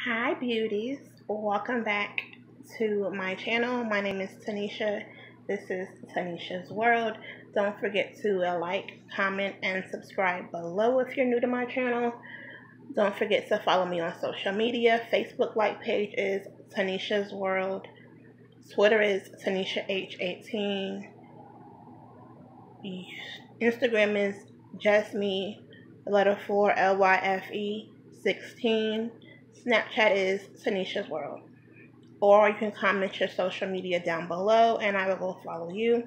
Hi beauties, welcome back to my channel. My name is Tanisha. This is Tanisha's World. Don't forget to like, comment, and subscribe below if you're new to my channel. Don't forget to follow me on social media. Facebook like page is Tanisha's World. Twitter is TanishaH18. Instagram is just me, the letter 4 LYFE 16. Snapchat is Tanisha's World. Or you can comment your social media down below and I will go follow you.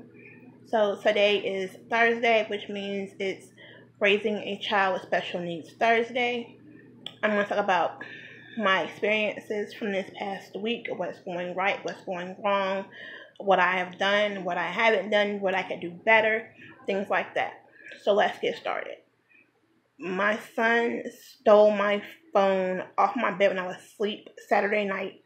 So today is Thursday, which means it's Raising a Child with Special Needs Thursday. I'm going to talk about my experiences from this past week, what's going right, what's going wrong, what I have done, what I haven't done, what I could do better, things like that. So let's get started. My son stole my phone off my bed when I was asleep Saturday night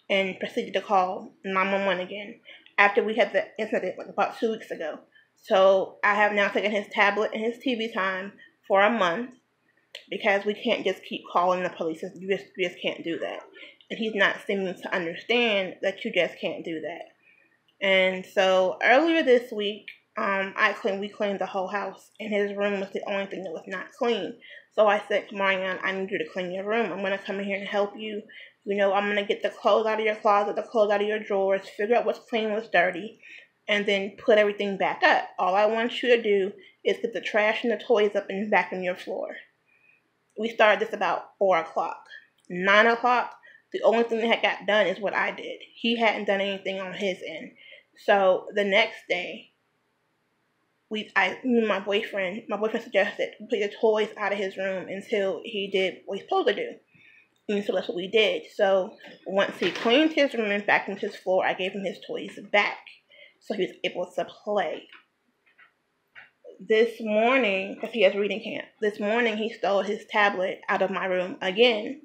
and proceeded to call 911 again after we had the incident about 2 weeks ago. So I have now taken his tablet and his TV time for a month because we can't just keep calling the police. You just can't do that. And he's not seeming to understand that you just can't do that. And so earlier this week, we cleaned the whole house, and his room was the only thing that was not clean. So I said, Marion, I need you to clean your room. I'm going to come in here and help you. I'm going to get the clothes out of your closet, the clothes out of your drawers, figure out what's clean, what's dirty, and then put everything back up. All I want you to do is get the trash and the toys up and back on your floor. We started this about 4 o'clock. 9 o'clock, the only thing that had got done is what I did. He hadn't done anything on his end. So the next day, my boyfriend suggested we put the toys out of his room until he did what he's supposed to do. And so that's what we did. So once he cleaned his room and vacuumed his floor, I gave him his toys back so he was able to play. This morning, because he has reading camp, this morning he stole his tablet out of my room again.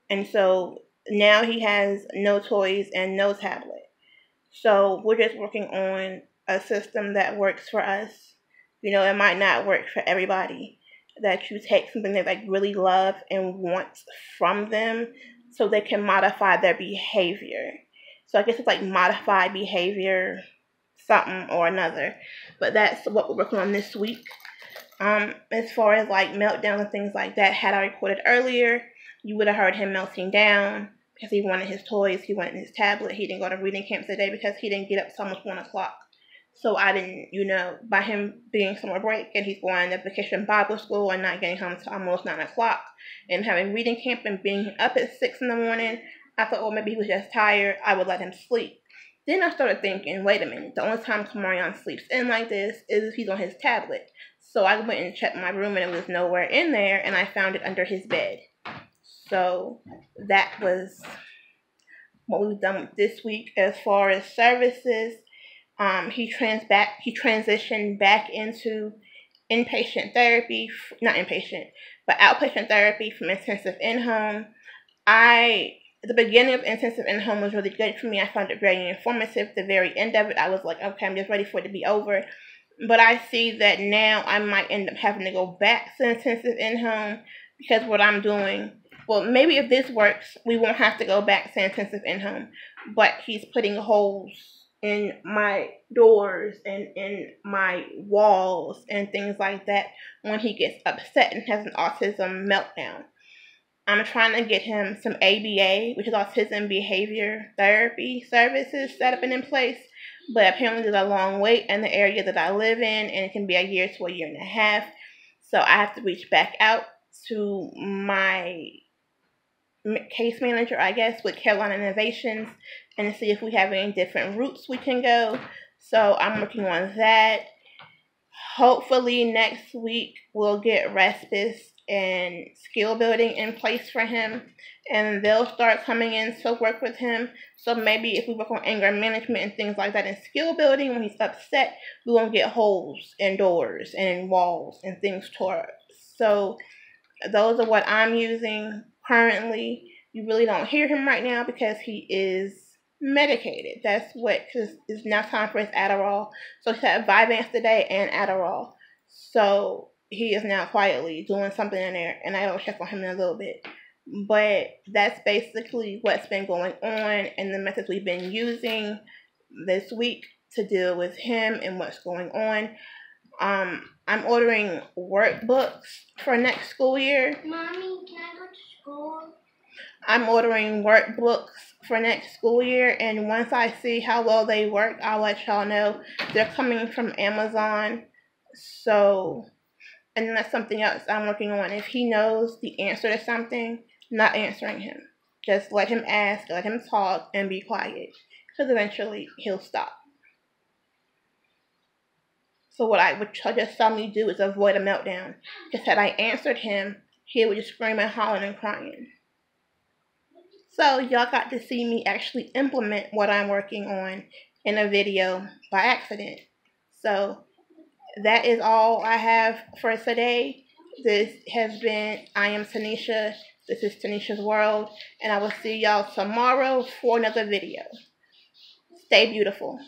And so now he has no toys and no tablet. So we're just working on a system that works for us. It might not work for everybody. That you take something that they really love and want from them so they can modify their behavior. So I guess it's like modified behavior, something or another. But that's what we're working on this week. As far as like meltdowns and things like that, had I recorded earlier, you would have heard him melting down because he wanted his toys, he wanted his tablet. He didn't go to reading camp today because he didn't get up till almost 1 o'clock. So I didn't, by him being summer break and he's going to vacation Bible school and not getting home until almost 9 o'clock and having reading camp and being up at 6 in the morning, I thought, well, maybe he was just tired. I would let him sleep. Then I started thinking, wait a minute, the only time Kamarion sleeps in like this is if he's on his tablet. So I went and checked my room and it was nowhere in there and I found it under his bed. So that was what we've done this week as far as services. He transitioned back into inpatient therapy, not inpatient, but outpatient therapy from intensive in-home. The beginning of intensive in-home was really good for me. I found it very informative. The very end of it, I was like, okay, I'm just ready for it to be over. But I see that now I might end up having to go back to intensive in-home because what I'm doing, well, maybe if this works, we won't have to go back to intensive in-home. But he's putting holes in my doors and in my walls and things like that when he gets upset and has an autism meltdown. I'm trying to get him some ABA, which is Autism Behavior Therapy services set up and in place. But apparently there's a long wait in the area that I live in, and it can be a year to a year and a half. So I have to reach back out to my case manager, I guess, with Carolina Innovations and see if we have any different routes we can go. So I'm working on that. Hopefully next week we'll get respite and skill building in place for him and they'll start coming in to work with him. So maybe if we work on anger management and things like that and skill building, when he's upset, we won't get holes in doors and in walls and things tore up. So those are what I'm using currently. You really don't hear him right now because he is medicated. That's what, because it's now time for his Adderall. So he had Vyvanse today and Adderall. So he is now quietly doing something in there, and I don't check on him in a little bit. But that's basically what's been going on and the methods we've been using this week to deal with him and what's going on. I'm ordering workbooks for next school year. Mommy, can I go to school? I'm ordering workbooks for next school year, and once I see how well they work, I'll let y'all know. They're coming from Amazon, so, and that's something else I'm working on. If he knows the answer to something, not answering him. Just let him ask, let him talk, and be quiet, because eventually he'll stop. So what I just saw me do is avoid a meltdown. Because had I answered him, he would just scream and hollering and crying. So y'all got to see me actually implement what I'm working on in a video by accident. So that is all I have for today. This has been I Am Tanisha. This is Tanisha's World. And I will see y'all tomorrow for another video. Stay beautiful.